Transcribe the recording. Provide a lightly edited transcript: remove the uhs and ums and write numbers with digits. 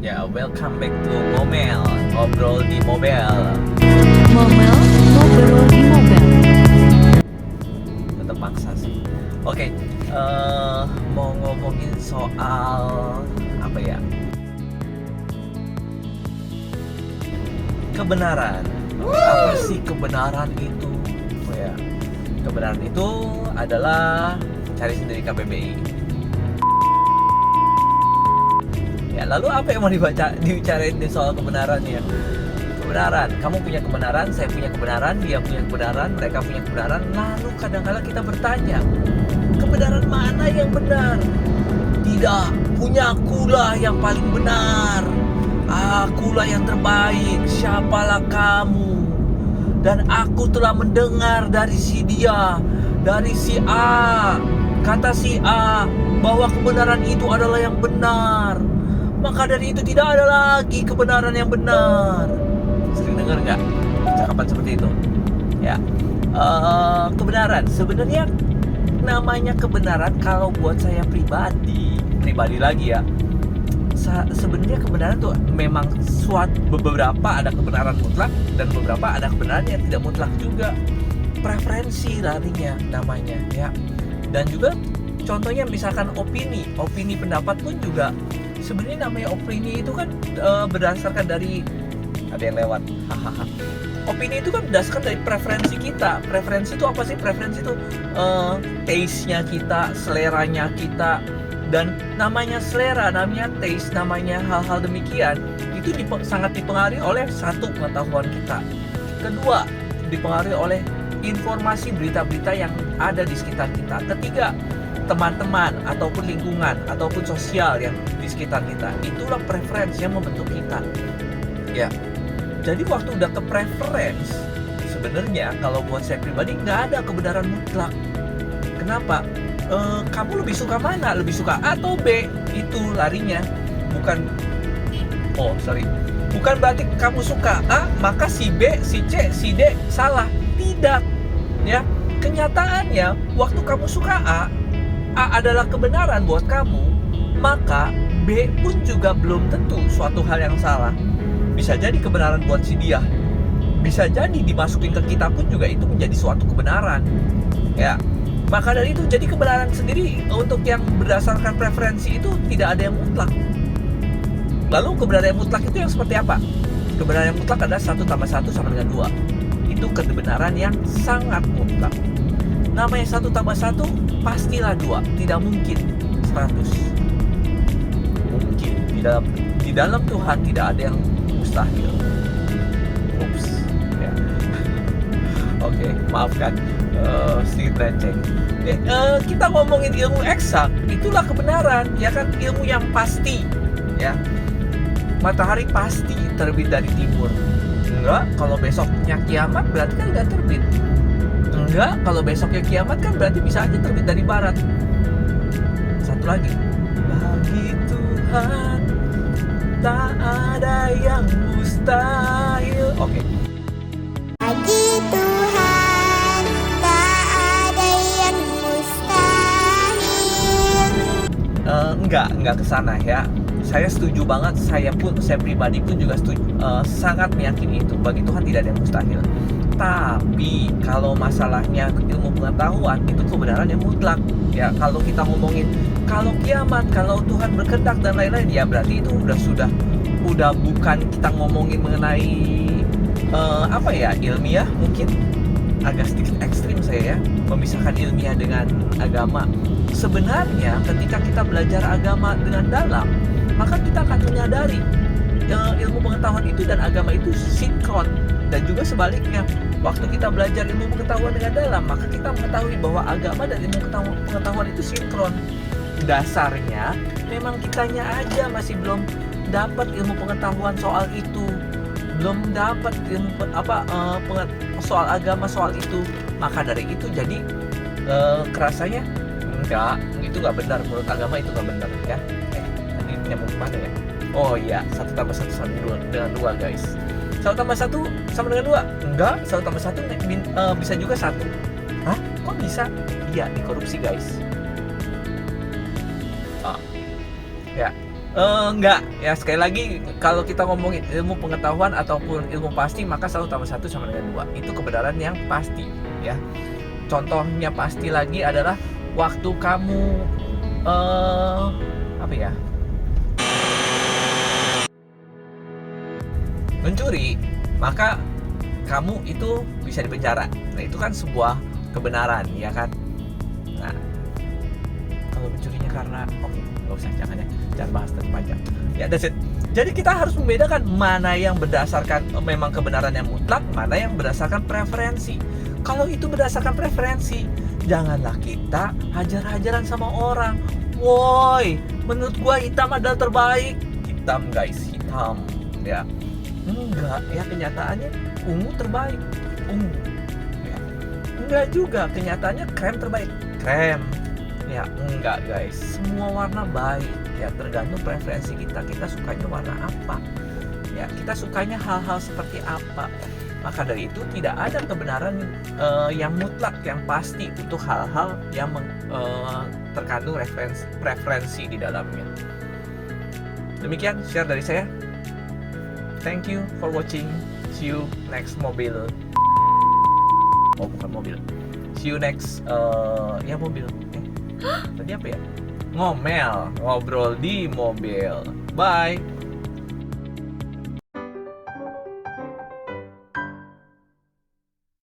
Ya, welcome back to Momel, ngobrol di mobil. Momel ngobrol di mobil. Tetap maksa sih. Oke, mau ngomongin soal apa ya? Kebenaran. Apa sih kebenaran itu? Oh ya, kebenaran itu adalah cari sendiri KBBI. Ya, lalu apa yang mau dibicarain di soal kebenaran ya? Kebenaran, kamu punya kebenaran, saya punya kebenaran, dia punya kebenaran, mereka punya kebenaran. Lalu kadang-kadang kita bertanya, kebenaran mana yang benar? Tidak, punya akulah yang paling benar. Akulah yang terbaik. Siapalah kamu? Dan aku telah mendengar dari si dia, dari si A. Kata si A bahwa kebenaran itu adalah yang benar. Maka dari itu tidak ada lagi kebenaran yang benar. Sering dengar nggak cakapan seperti itu? Ya, kebenaran sebenarnya namanya kebenaran kalau buat saya pribadi lagi ya. Sebenarnya kebenaran tuh memang beberapa ada kebenaran mutlak dan beberapa ada kebenaran yang tidak mutlak juga. Preferensi larinya namanya ya. Dan juga contohnya misalkan opini pendapat pun juga sebenarnya namanya opini itu kan berdasarkan dari ada yang lewat. Hahaha. Opini itu kan berdasarkan dari preferensi kita. Preferensi itu apa sih? Preferensi itu taste-nya kita, seleranya kita. Dan namanya selera, namanya taste, namanya hal-hal demikian itu sangat dipengaruhi oleh satu, pengetahuan kita. Kedua, dipengaruhi oleh informasi berita-berita yang ada di sekitar kita. Ketiga, teman-teman ataupun lingkungan ataupun sosial yang di sekitar kita. Itulah preferensi yang membentuk kita. Ya. Jadi waktu udah ke preference, sebenarnya kalau buat saya pribadi nggak ada kebenaran mutlak. Kenapa? Kamu lebih suka mana? Lebih suka A atau B? Itu larinya. Bukan berarti kamu suka A maka si B, si C, si D salah. Tidak. Ya. Kenyataannya waktu kamu suka A adalah kebenaran buat kamu, maka B pun juga belum tentu suatu hal yang salah. Bisa jadi kebenaran buat si dia, bisa jadi dimasukin ke kita pun juga itu menjadi suatu kebenaran. Ya. Maka dari itu jadi kebenaran sendiri untuk yang berdasarkan preferensi itu tidak ada yang mutlak. Lalu kebenaran yang mutlak itu yang seperti apa? Kebenaran yang mutlak adalah 1 tambah 1 sama dengan 2. Itu kebenaran yang sangat mutlak. Namanya 1 tambah 1 pastilah 2. Tidak mungkin 100. Mungkin. Di dalam Tuhan tidak ada yang mustahil. Ups. Ya. Oke, maafkan. Sedikit lenceng. Kita ngomongin ilmu eksak, itulah kebenaran, ya kan, ilmu yang pasti, ya. Matahari pasti terbit dari timur. Enggak, kalau besoknya kiamat berarti kan nggak terbit. Enggak, kalau besoknya kiamat kan berarti bisa aja terbit dari barat. Satu lagi, bagi Tuhan tak ada yang mustahil. Oke. Bagi Tuhan tak ada yang mustahil. Enggak kesana ya. Saya setuju banget, saya pribadi pun juga setuju, sangat meyakini itu. Bagi Tuhan tidak ada yang mustahil. Tapi kalau masalahnya ilmu pengetahuan itu kebenaran yang mutlak. Ya, kalau kita ngomongin kalau kiamat, kalau Tuhan berkehendak dan lain-lain, ya berarti itu udah bukan kita ngomongin mengenai ilmiah. Mungkin agak sedikit ekstrim saya ya memisahkan ilmiah dengan agama. Sebenarnya ketika kita belajar agama dengan dalam, maka kita akan menyadari ilmu pengetahuan itu dan agama itu sinkron. Dan juga sebaliknya, waktu kita belajar ilmu pengetahuan dengan dalam, maka kita mengetahui bahwa agama dan ilmu pengetahuan itu sinkron. Dasarnya memang kitanya aja masih belum dapat ilmu pengetahuan soal itu, belum dapat ilmu soal agama soal itu. Maka dari itu jadi kerasanya itu nggak benar, menurut agama itu nggak benar ya. Tadi nyambung kemana ya? Oh iya, 1 tambah 1 sama dengan 2 guys. 1 tambah 1 sama dengan 2? Enggak, 1 tambah 1 bisa juga 1. Hah? Kok bisa? Iya, dikorupsi guys. Ya, Enggak, ya sekali lagi kalau kita ngomongin ilmu pengetahuan ataupun ilmu pasti maka 1+1 sama dengan 2. Itu kebenaran yang pasti ya. Contohnya pasti lagi adalah waktu kamu apa ya? Mencuri, maka kamu itu bisa dipenjara. Nah, itu kan sebuah kebenaran, ya kan? Nah, kalau mencurinya karena nggak usah, jangan bahas terlalu panjang. Ya, that's it. Jadi kita harus membedakan mana yang berdasarkan memang kebenaran yang mutlak, mana yang berdasarkan preferensi. Kalau itu berdasarkan preferensi, janganlah kita hajar-hajaran sama orang. Woi, menurut gua hitam adalah terbaik. Hitam guys, hitam. Ya, enggak. Ya kenyataannya ungu terbaik. Ungu. Ya. Enggak juga. Kenyataannya krem terbaik. Krem. Ya, enggak guys. Semua warna baik. Ya, tergantung preferensi kita. Kita sukanya warna apa? Ya, kita sukanya hal-hal seperti apa? Maka dari itu tidak ada kebenaran yang mutlak, yang pasti untuk hal-hal yang terkandung preferensi di dalamnya. Demikian share dari saya. Thank you for watching. See you next mobil. Oh, bukan mobil. See you next ya mobil. Tadi apa ya? Ngomel, ngobrol di mobil. Bye.